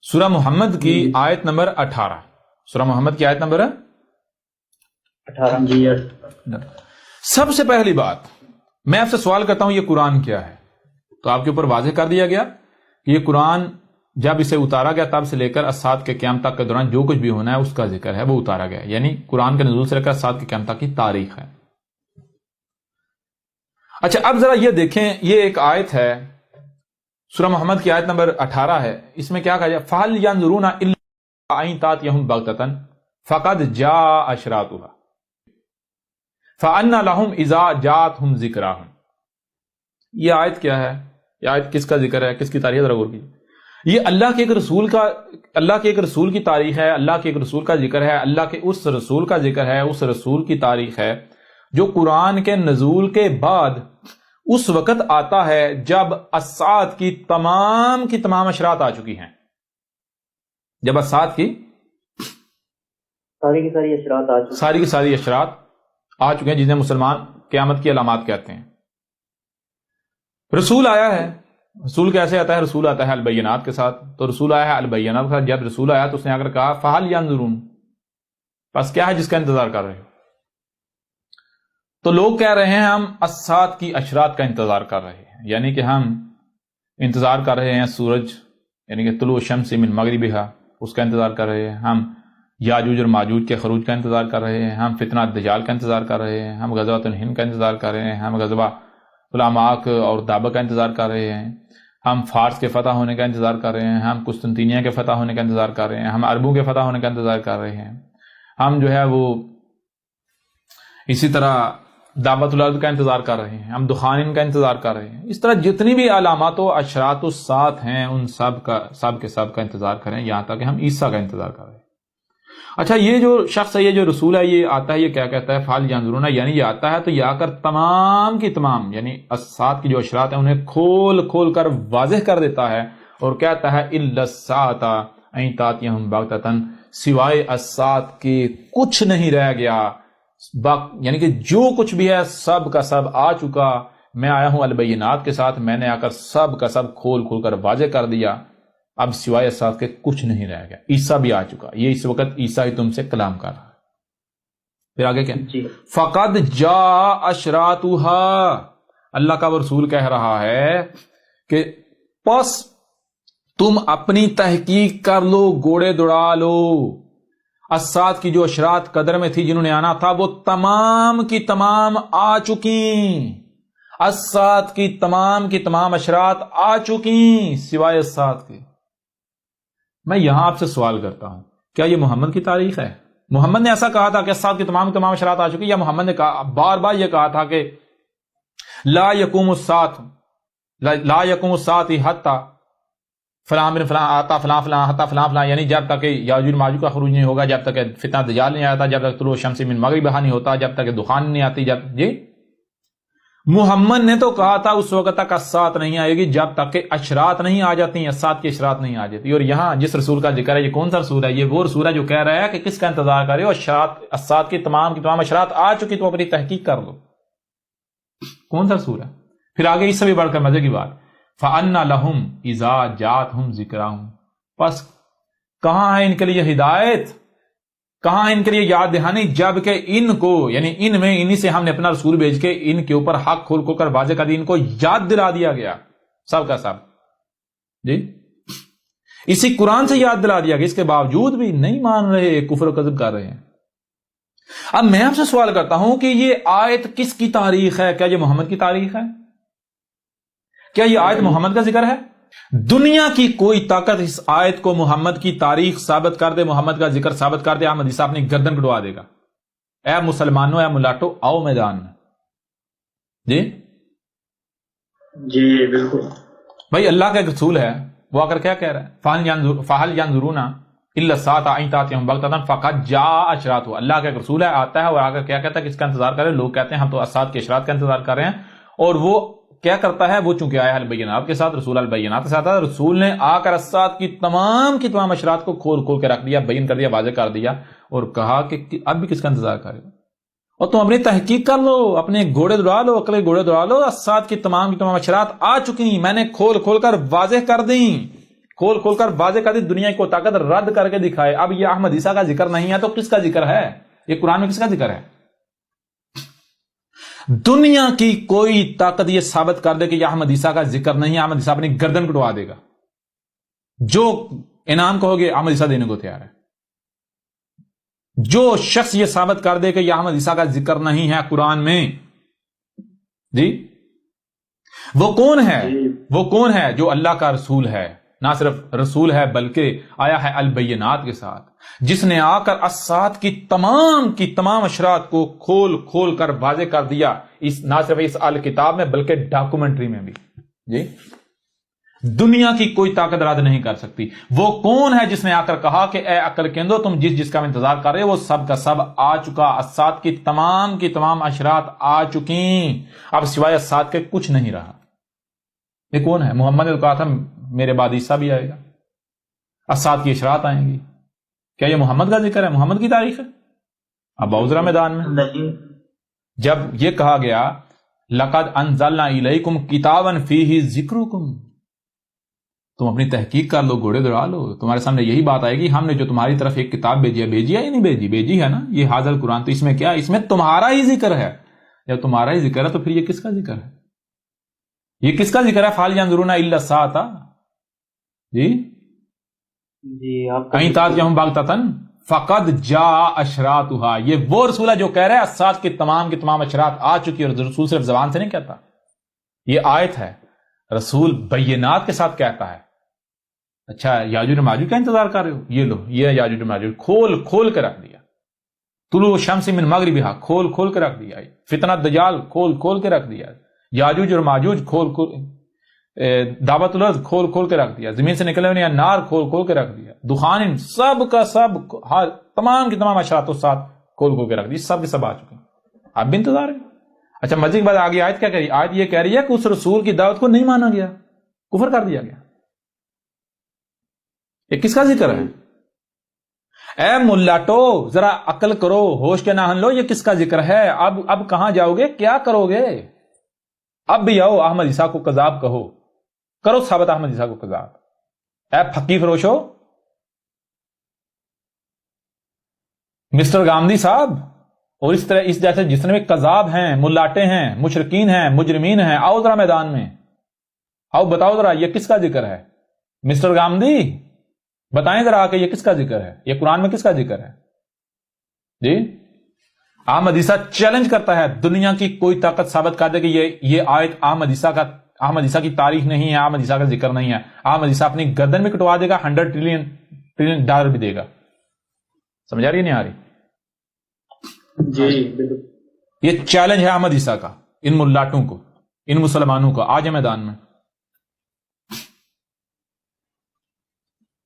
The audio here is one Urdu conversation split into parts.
سورہ محمد کی آیت نمبر 18. سورہ محمد کی آیت نمبر 18 جی. سب سے پہلی بات میں آپ سے سوال کرتا ہوں، یہ قرآن کیا ہے؟ تو آپ کے اوپر واضح کر دیا گیا کہ یہ قرآن جب اسے اتارا گیا تب سے لے کر الساعۃ کے قیام تک کے دوران جو کچھ بھی ہونا ہے اس کا ذکر ہے، وہ اتارا گیا. یعنی قرآن کے نزول سے لے کر الساعۃ کے قیام تک کی تاریخ ہے. اچھا، اب ذرا یہ دیکھیں، یہ ایک آیت ہے سورہ محمد کی آیت نمبر 18 ہے. اس میں کیا کہا جائے؟ فَهَلْ يَنظُرُونَ إِلَّا أَن تَأْتِيَهُمْ بَغْتَةً فَقَدْ جَاءَ أَشْرَاطُهَا فَأَنَّىٰ لَهُمْ إِذَا جَاءَتْهُمْ ذِكْرَاهُمْ. یہ آیت کیا ہے؟ یہ آیت کس کا ذکر ہے؟ کس کی تاریخ؟ ذرا غور کیجیے. یہ اللہ کے ایک رسول کی تاریخ ہے، اللہ کے ایک رسول کا ذکر ہے، اللہ کے اس رسول کا ذکر ہے، اس رسول کی تاریخ ہے جو قرآن کے نزول کے بعد اس وقت آتا ہے جب الساعۃ کی تمام اشراط آ چکی ہیں. جب الساعۃ کی ساری اشراط آ چکے ہیں، جنہیں مسلمان قیامت کی علامات کہتے ہیں. رسول آیا ہے. رسول کیسے آتا ہے؟ رسول آتا ہے البینات کے ساتھ. تو رسول آیا ہے البینات کے ساتھ. جب رسول آیا تو اس نے آ کر کہا فَهَلْ يَنظُرُونَ، بس کیا ہے جس کا انتظار کر رہے ہو؟ تو لوگ کہہ رہے ہیں ہم الساعۃ کی اشراط کا انتظار کر رہے ہیں، یعنی کہ ہم انتظار کر رہے ہیں سورج، یعنی کہ طلوع الشمس من مغربها، اس کا انتظار کر رہے ہیں. ہم یاجوج اور ماجوج کے خروج کا انتظار کر رہے ہیں. ہم فتنہ دجال کا انتظار کر رہے ہیں. ہم غزوۃ الہند کا انتظار کر رہے ہیں. ہم غزوہ علاماک اور دابہ کا انتظار کر رہے ہیں. ہم فارس کے فتح ہونے کا انتظار کر رہے ہیں. ہم قسطنطنیہ کے فتح ہونے کا انتظار کر رہے ہیں. ہم عربوں کے فتح ہونے کا انتظار کر رہے ہیں. ہم جو ہے وہ اسی طرح دعوت الارض کا انتظار کر رہے ہیں. ہم دخان کا انتظار کر رہے ہیں. اس طرح جتنی بھی علامات و اشراط الساعت ہیں ان سب کا انتظار کریں، یہاں تک کہ ہم عیسیٰ کا انتظار کر رہے ہیں. اچھا، یہ جو شخص ہے، یہ جو رسول ہے، یہ آتا ہے، یہ کیا کہتا ہے؟ فَهَلْ يَنظُرُونَ، یعنی یہ آتا ہے تو یہ آ کر تمام کی تمام یعنی الساعت کی جو اشراط ہیں انہیں کھول کر واضح کر دیتا ہے اور کہتا ہے إِلَّا السَّاعَةَ أَن تَأْتِيَهُمْ بَغْتَةً، سوائے الساعت کے کچھ نہیں رہ گیا. یعنی کہ جو کچھ بھی ہے سب کا سب آ چکا. میں آیا ہوں البینات کے ساتھ، میں نے آ کر سب کا سب کھول کر واضح کر دیا. اب سوائے الساعت کے کچھ نہیں رہ گیا. عیسیٰ بھی آ چکا. یہ اس وقت عیسیٰ ہی تم سے کلام کر رہا ہے. پھر آگے کیا؟ فَقَدْ جَاءَ أَشْرَاطُهَا، اللہ کا رسول کہہ رہا ہے کہ پس تم اپنی تحقیق کر لو، گوڑے دوڑا لو. الساعت کی جو اشراط قدر میں تھی جنہوں نے آنا تھا وہ تمام کی تمام آ چکی. الساعت کی تمام اشراط آ چکی سوائے الساعت کے. میں یہاں آپ سے سوال کرتا ہوں، کیا یہ محمد کی تاریخ ہے؟ محمد نے ایسا کہا تھا کہ الساعت کی تمام اشراط آ چکی، یا محمد نے بار بار یہ کہا تھا کہ لا یقوم الساعت حتی فلاں بن فلاں آتا فلاں فلاں حتی فلاں فلاں، یعنی جب تک کہ یاجوج ماجوج کا خروج نہیں ہوگا، جب تک کہ فتنہ دجال نہیں آتا، جب تک طلوع الشمس من مغربها نہیں ہوتا، جب تک کہ دخان نہیں آتی. جی محمد نے تو کہا تھا اس وقت تک الساعت نہیں آئے گی جب تک کہ اشراط نہیں آ جاتی، الساعت کی اشراط نہیں آ جاتی. اور یہاں جس رسول کا ذکر ہے، یہ کون سا رسول ہے؟ یہ وہ رسول ہے جو کہہ رہا ہے کہ کس کا انتظار کرے ہو؟ الساعت کی تمام اشراط آ چکی، تو اپنی تحقیق کر لو. کون سا رسول ہے؟ پھر آگے اس سے بھی بڑھ کر مزے کی بات، فَأَنَّ لَهُمْ إِذَا جَاءَتْهُمْ ذِكْرَاهُمْ، پس کہاں ہے ان کے لیے ہدایت، کہاں ہے ان کے لیے یاد دہانی، جب کہ ان کو، یعنی انہی سے ہم نے اپنا رسول بھیج کے ان کے اوپر حق کھول کر واضح کر دی، ان کو یاد دلا دیا گیا سب کا سب. جی اسی قرآن سے یاد دلا دیا گیا، اس کے باوجود بھی نہیں مان رہے، کفر و کذب کر رہے ہیں. اب میں آپ سے سوال کرتا ہوں کہ یہ آیت کس کی تاریخ ہے؟ کیا یہ محمد کی تاریخ ہے؟ کیا یہ آیت محمد کا ذکر ہے؟ دنیا کی کوئی طاقت اس آیت کو محمد کی تاریخ ثابت کر دے، محمد کا ذکر ثابت کر دے، احمد عیسیٰ اپنی گردن کٹوا دے گا. اے مسلمانوں، اے ملاٹو، آؤ میدان میں. جی بالکل بھائی، اللہ کا ایک رسول ہے، وہ آ کر کیا کہہ رہا ہے؟ فَهَلْ يَنظُرُونَ إِلَّا السَّاعَةَ أَن تَأْتِيَهُمْ بَغْتَةً فَقَدْ جَاءَ أَشْرَاطُهَا. اللہ کا ایک رسول ہے، آتا ہے اور آ کر کیا کہتا ہے کہ اس کا انتظار کریں. لوگ کہتے ہیں ہم تو الساعت کے اشراط کا انتظار کر رہے ہیں، اور وہ کیا کرتا ہے؟ وہ چونکہ آیا ہے البینات کے ساتھ، رسول البینات کے ساتھ، رسول نے آ کر الساعت کی تمام اشراط کو کھول کے رکھ دیا، بیان کر دیا، واضح کر دیا، اور کہا کہ اب بھی کس کا انتظار کرے؟ اور تم اپنی تحقیق کر لو، اپنے گھوڑے دوڑا لو، عقلے گھوڑے دوڑا لو. الساعت کی تمام اشراط آ چکی، میں نے کھول کر واضح کر دیں. کھول کھول کر واضح کر دی دنیا کو طاقت رد کر کے دکھائے. اب یہ احمد عیسیٰ کا ذکر نہیں ہے تو کس کا ذکر ہے؟ یہ قرآن میں کس کا ذکر ہے؟ دنیا کی کوئی طاقت یہ ثابت کر دے کہ یہ احمد عیسیٰ کا ذکر نہیں ہے، احمد عیسیٰ اپنی گردن کٹوا دے گا. جو انعام کہو گے احمد عیسیٰ دینے کو تیار ہے. جو شخص یہ ثابت کر دے کہ یہ احمد عیسیٰ کا ذکر نہیں ہے قرآن میں، جی وہ کون ہے؟ وہ کون ہے جو اللہ کا رسول ہے، نہ صرف رسول ہے بلکہ آیا ہے البینات کے ساتھ، جس نے آ کر الساعت کی تمام اشرات کو کھول کھول کر واضح کر دیا، نہ صرف اس الکتاب میں بلکہ ڈاکومنٹری میں بھی. جی دنیا کی کوئی طاقت رد نہیں کر سکتی. وہ کون ہے جس نے آ کر کہا کہ اے عقل کندو تم جس کا انتظار کر رہے ہو وہ سب کا سب آ چکا، الساعت کی تمام اشرات آ چکی، اب سوائے الساعت کے کچھ نہیں رہا. یہ کون ہے؟ محمد نے کہا تھا میرے بعد عیسیٰ بھی آئے گا، الساعت کی اشرات آئیں گی. کیا یہ محمد کا ذکر ہے؟ محمد کی تاریخ ہے؟ اب عذرا میدان میں جب یہ کہا گیا لقد انزلنا الیکم کتابا فیہ ذکرکم، تم اپنی تحقیق کر لو، گھوڑے دوڑا لو، تمہارے سامنے یہی بات آئے گی ہم نے جو تمہاری طرف ایک کتاب بھیجی ہے یا نہیں بھیجی ہے نا، یہ حاضر قرآن، تو اس میں کیا؟ اس میں تمہارا ہی ذکر ہے. جب تمہارا ہی ذکر ہے تو پھر یہ کس کا ذکر ہے؟ یہ کس کا ذکر ہے؟ فَهَلْ يَنظُرُونَ إِلَّا السَّاعَةَ. جی آپ کہیں تأتیہم بغتۃ فقد جاء اشراطها، یہ وہ رسول ہے جو کہہ رہا ہے الساعت کی تمام اشرات آ چکی، اور رسول صرف زبان سے نہیں کہتا، یہ آیت ہے، رسول بینات کے ساتھ کہتا ہے. اچھا یاجوج ماجوج کا انتظار کر رہے ہو؟ یہ لو، یہ یاجوج ماجوج کھول کھول کے رکھ دیا. طلوع الشمس من مغربہا کھول کھول کے رکھ دیا. فتنہ دجال کھول کھول کے رکھ دیا. یاجوج اور ماجوج کھول کھول، دعوت الارض کھول کھول کے رکھ دیا. زمین سے نکلنے والی نار کھول کھول کے رکھ دیا. دخان سب کا سب، تمام کی تمام اشراط الساعت کھول کھول کے رکھ دی، سب کے سب آ چکے ہیں، آپ بھی انتظار ہے. اچھا مزید بات آگے آیت کیا کہہ رہی ہے؟ آیت یہ کہہ رہی ہے کہ اس رسول کی دعوت کو نہیں مانا گیا، کفر کر دیا گیا. یہ کس کا ذکر ہے؟ اے ملاٹو ذرا عقل کرو، ہوش کے ناہن لو، یہ کس کا ذکر ہے؟ اب کہاں جاؤ گے؟ کیا کرو گے؟ اب بھی آؤ احمد عیسیٰ کو کذاب کہو، کرو ثابت احمد عیسیٰ کو کذاب. اے پھکی فروشو، مسٹر گاندھی صاحب اور اس طرح اس جیسے جتنے بھی کذاب ہیں، ملاٹے ہیں، مشرکین ہیں، مجرمین ہیں، آؤ ذرا میدان میں، آؤ بتاؤ ذرا یہ کس کا ذکر ہے؟ مسٹر گاندھی بتائیں ذرا کہ یہ کس کا ذکر ہے، یہ قرآن میں کس کا ذکر ہے؟ جی احمد عیسیٰ چیلنج کرتا ہے دنیا کی کوئی طاقت ثابت کر دے کہ یہ آیت احمد عیسیٰ کی تاریخ نہیں ہے، احمد عیسیٰ کا ذکر نہیں ہے. احمد عیسیٰ اپنی گردن میں کٹوا دے گا، $100 ٹریلین ڈالر بھی دے گا. سمجھ آ رہی ہے نہیں آ رہی؟ جی بالکل. یہ چیلنج ہے احمد عیسیٰ کا ان ملاٹوں کو، ان مسلمانوں کو. آج میدان میں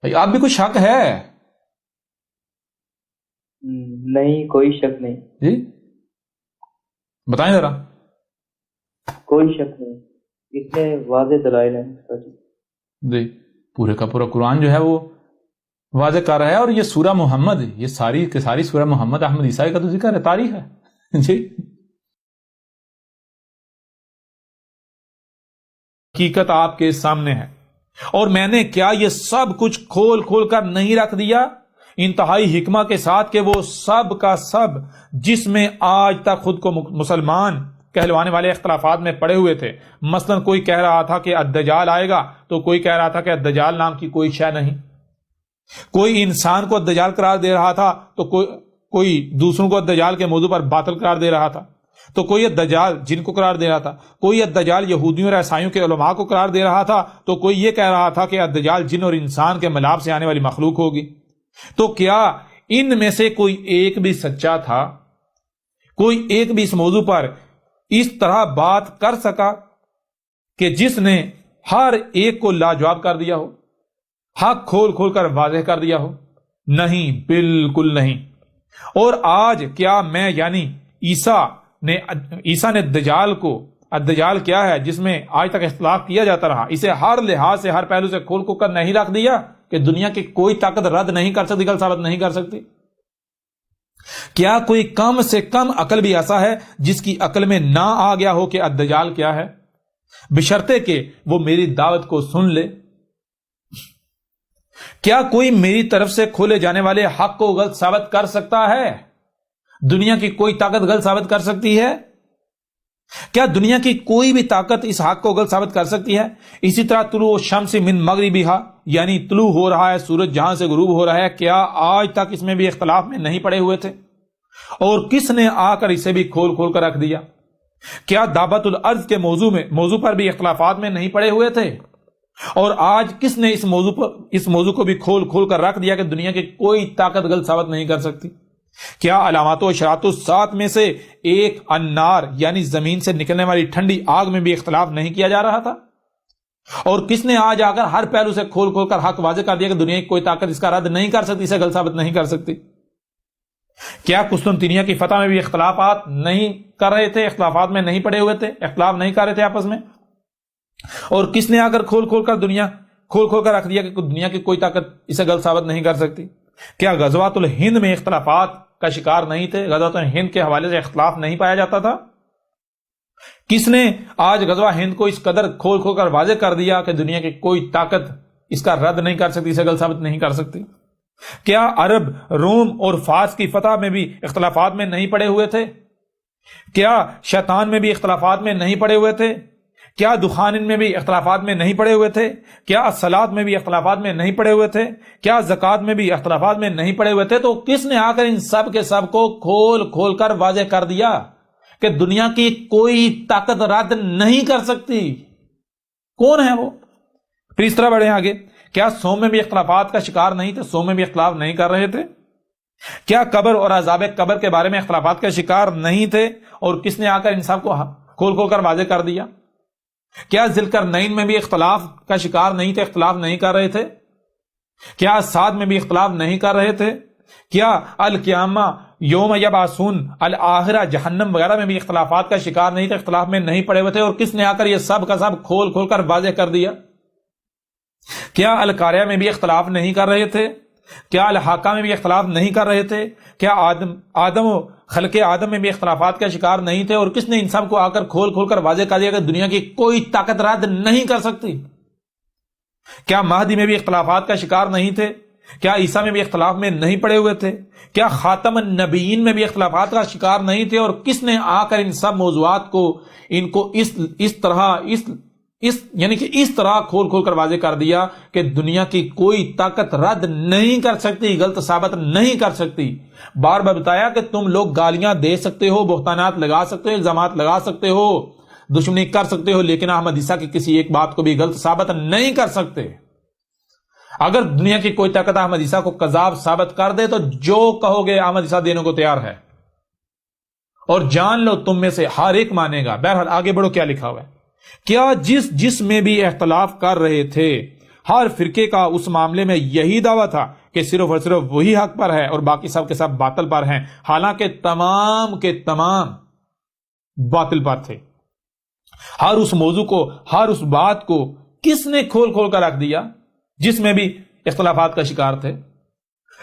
آپ بھی کچھ شک ہے؟ نہیں کوئی شک نہیں. جی بتائیں ذرا. کوئی شک نہیں، اتنے واضح دلائل ہیں. جی پورے کا پورا قرآن جو ہے وہ واضح کر رہا ہے. اور یہ سورہ محمد، یہ ساری کی ساری سورہ محمد احمد عیسیٰ کا تو ذکر ہے، تاریخ ہے. جی حقیقت آپ کے سامنے ہے، اور میں نے کیا یہ سب کچھ کھول کھول کر نہیں رکھ دیا انتہائی حکمہ کے ساتھ کہ وہ سب کا سب جس میں آج تک خود کو مسلمان کہلوانے والے اختلافات میں پڑے ہوئے تھے. مثلا کوئی کہہ رہا تھا کہ الدجال آئے گا، تو کوئی کہہ رہا تھا کہ الدجال نام کی کوئی شے نہیں. کوئی انسان کو الدجال قرار دے رہا تھا تو کوئی دوسروں کو الدجال کے موضوع پر باطل قرار دے رہا تھا. تو کوئی الدجال جن کو قرار دے رہا تھا، کوئی الدجال یہودیوں اور عیسائیوں کے علماء کو قرار دے رہا تھا، تو کوئی یہ کہہ رہا تھا کہ الدجال جن اور انسان کے ملاپ سے آنے والی مخلوق ہوگی. تو کیا ان میں سے کوئی ایک بھی سچا تھا؟ کوئی ایک بھی اس موضوع پر اس طرح بات کر سکا کہ جس نے ہر ایک کو لاجواب کر دیا ہو، حق کھول کھول کر واضح کر دیا ہو؟ نہیں، بالکل نہیں. اور آج کیا میں یعنی عیسیٰ نے الدجال کیا ہے جس میں آج تک اختلاف کیا جاتا رہا، اسے ہر لحاظ سے ہر پہلو سے کھول کھول کر نہیں رکھ دیا کہ دنیا کی کوئی طاقت رد نہیں کر سکتی، غلط ثابت نہیں کر سکتی؟ کیا کوئی کم سے کم عقل بھی ایسا ہے جس کی عقل میں نہ آ گیا ہو کہ الدجال کیا ہے، بشرطے کہ وہ میری دعوت کو سن لے؟ کیا کوئی میری طرف سے کھولے جانے والے حق کو غلط ثابت کر سکتا ہے؟ دنیا کی کوئی طاقت غلط ثابت کر سکتی ہے؟ کیا دنیا کی کوئی بھی طاقت اس حق کو غلط ثابت کر سکتی ہے؟ اسی طرح طلوع الشمس من مغربہا، یعنی طلوع ہو رہا ہے سورج جہاں سے غروب ہو رہا ہے، کیا آج تک اس میں بھی اختلاف میں نہیں پڑے ہوئے تھے؟ اور کس نے آ کر اسے بھی کھول کھول کر رکھ دیا؟ کیا دعوت الارض کے موضوع پر بھی اختلافات میں نہیں پڑے ہوئے تھے؟ اور آج کس نے اس موضوع کو بھی کھول کھول کر رکھ دیا کہ دنیا کی کوئی طاقت غلط ثابت نہیں کر سکتی؟ کیا علامات و اشارات الساعت میں سے ایک النار، یعنی زمین سے نکلنے والی ٹھنڈی آگ میں بھی اختلاف نہیں کیا جا رہا تھا؟ اور کس نے آج آ کر ہر پہلو سے کھول کھول کر حق واضح کر دیا کہ دنیا کی کوئی طاقت اس کا رد نہیں کر سکتی، اسے غلط ثابت نہیں کر سکتی؟ کیا قسطنطنیہ کی فتح میں بھی اختلافات نہیں کر رہے تھے، اختلافات میں نہیں پڑے ہوئے تھے، اختلاف نہیں کر رہے تھے آپس میں؟ اور کس نے آ کر کھول کھول کر رکھ دیا کہ دنیا کی کوئی طاقت اسے غلط ثابت نہیں کر سکتی؟ کیا غزوات الہند میں اختلافات کا شکار نہیں تھے؟ غزوات الہند کے حوالے سے اختلاف نہیں پایا جاتا تھا؟ کس نے آج غزوہ ہند کو اس قدر کھول کھول کر واضح کر دیا کہ دنیا کی کوئی طاقت اس کا رد نہیں کر سکتی، اسے غلط ثابت نہیں کر سکتی؟ کیا عرب، روم اور فارس کی فتح میں بھی اختلافات میں نہیں پڑے ہوئے تھے؟ کیا شیطان میں بھی اختلافات میں نہیں پڑے ہوئے تھے؟ کیا دخان میں بھی اختلافات میں نہیں پڑے ہوئے تھے؟ کیا الصلاۃ میں بھی اختلافات میں نہیں پڑے ہوئے تھے؟ کیا زکوٰۃ میں بھی اختلافات میں نہیں پڑے ہوئے تھے؟ تو کس نے آ کر ان سب کے سب کو کھول کھول کر واضح کر دیا کہ دنیا کی کوئی طاقت رد نہیں کر سکتی؟ کون ہے وہ؟ پھر اس طرح بڑھیں آگے، کیا سوم میں بھی اختلافات کا شکار نہیں تھے؟ سوم میں بھی اختلاف نہیں کر رہے تھے؟ کیا قبر اور عذاب قبر کے بارے میں اختلافات کا شکار نہیں تھے؟ اور کس نے آ کر ان سب کو کھول کھول کر واضح کر دیا؟ کیا ذوالقرنین میں بھی اختلاف کا شکار نہیں تھے، اختلاف نہیں کر رہے تھے؟ کیا سعد میں بھی اختلاف نہیں کر رہے تھے؟ کیا القیامہ، یوم یبعثون، الآخرہ، جہنم وغیرہ میں بھی اختلافات کا شکار نہیں تھے، اختلاف میں نہیں پڑے ہوئے تھے؟ اور کس نے آ کر یہ سب کا سب کھول کھول کر واضح کر دیا؟ کیا القاریہ میں بھی اختلاف نہیں کر رہے تھے؟ کیا الحاقہ میں بھی اختلاف نہیں کر رہے تھے؟ کیا آدم و خلق آدم میں بھی اختلافات کا شکار نہیں تھے؟ اور کس نے ان سب کو آ کر کھول کھول کر واضح کر دیا کہ دنیا کی کوئی طاقت رد نہیں کر سکتی؟ کیا مہدی میں بھی اختلافات کا شکار نہیں تھے؟ کیا عیسیٰ میں بھی اختلاف میں نہیں پڑے ہوئے تھے؟ کیا خاتم النبیین میں بھی اختلافات کا شکار نہیں تھے؟ اور کس نے آ کر ان سب موضوعات کو اس طرح کھول کھول کر واضح کر دیا کہ دنیا کی کوئی طاقت رد نہیں کر سکتی، غلط ثابت نہیں کر سکتی؟ بار بار بتایا کہ تم لوگ گالیاں دے سکتے ہو، بہتانات لگا سکتے ہو، الزامات لگا سکتے ہو، دشمنی کر سکتے ہو، لیکن احمد عیسیٰ کی کسی ایک بات کو بھی غلط ثابت نہیں کر سکتے۔ اگر دنیا کی کوئی طاقت احمد عیسیٰ کو کذاب ثابت کر دے تو جو کہو گے احمد عیسیٰ دینے کو تیار ہے، اور جان لو تم میں سے ہر ایک مانے گا۔ بہرحال آگے بڑھو، کیا لکھا ہوا ہے؟ کیا جس میں بھی اختلاف کر رہے تھے، ہر فرقے کا اس معاملے میں یہی دعویٰ تھا کہ صرف اور صرف وہی حق پر ہے اور باقی سب کے سب باطل پر ہیں، حالانکہ تمام کے تمام باطل پر تھے۔ ہر اس موضوع کو، ہر اس بات کو کس نے کھول کھول کر رکھ دیا جس میں بھی اختلافات کا شکار تھے؟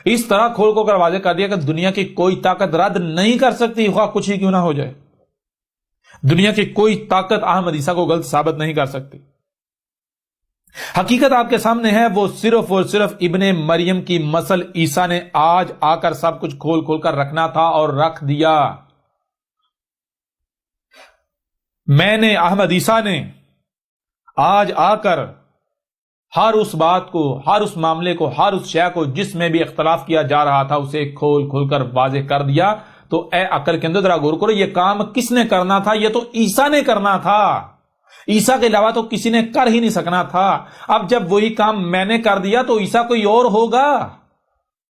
اس طرح کھول کھول کر واضح کر دیا کہ دنیا کی کوئی طاقت رد نہیں کر سکتی، خواہ کچھ ہی کیوں نہ ہو جائے۔ دنیا کی کوئی طاقت احمد عیسیٰ کو غلط ثابت نہیں کر سکتی۔ حقیقت آپ کے سامنے ہے، وہ صرف اور صرف ابن مریم کی مثل عیسیٰ نے آج آ کر سب کچھ کھول کھول کر رکھنا تھا اور رکھ دیا۔ میں نے، احمد عیسیٰ نے آج آ کر ہر اس بات کو، ہر اس معاملے کو، ہر اس شے کو جس میں بھی اختلاف کیا جا رہا تھا اسے کھول کھول کر واضح کر دیا۔ تو اے عقل کے اندر ذرا غور کرو، یہ کام کس نے کرنا تھا؟ یہ تو عیسیٰ نے کرنا تھا، عیسیٰ کے علاوہ تو کسی نے کر ہی نہیں سکنا تھا۔ اب جب وہی کام میں نے کر دیا تو عیسیٰ کوئی اور ہوگا؟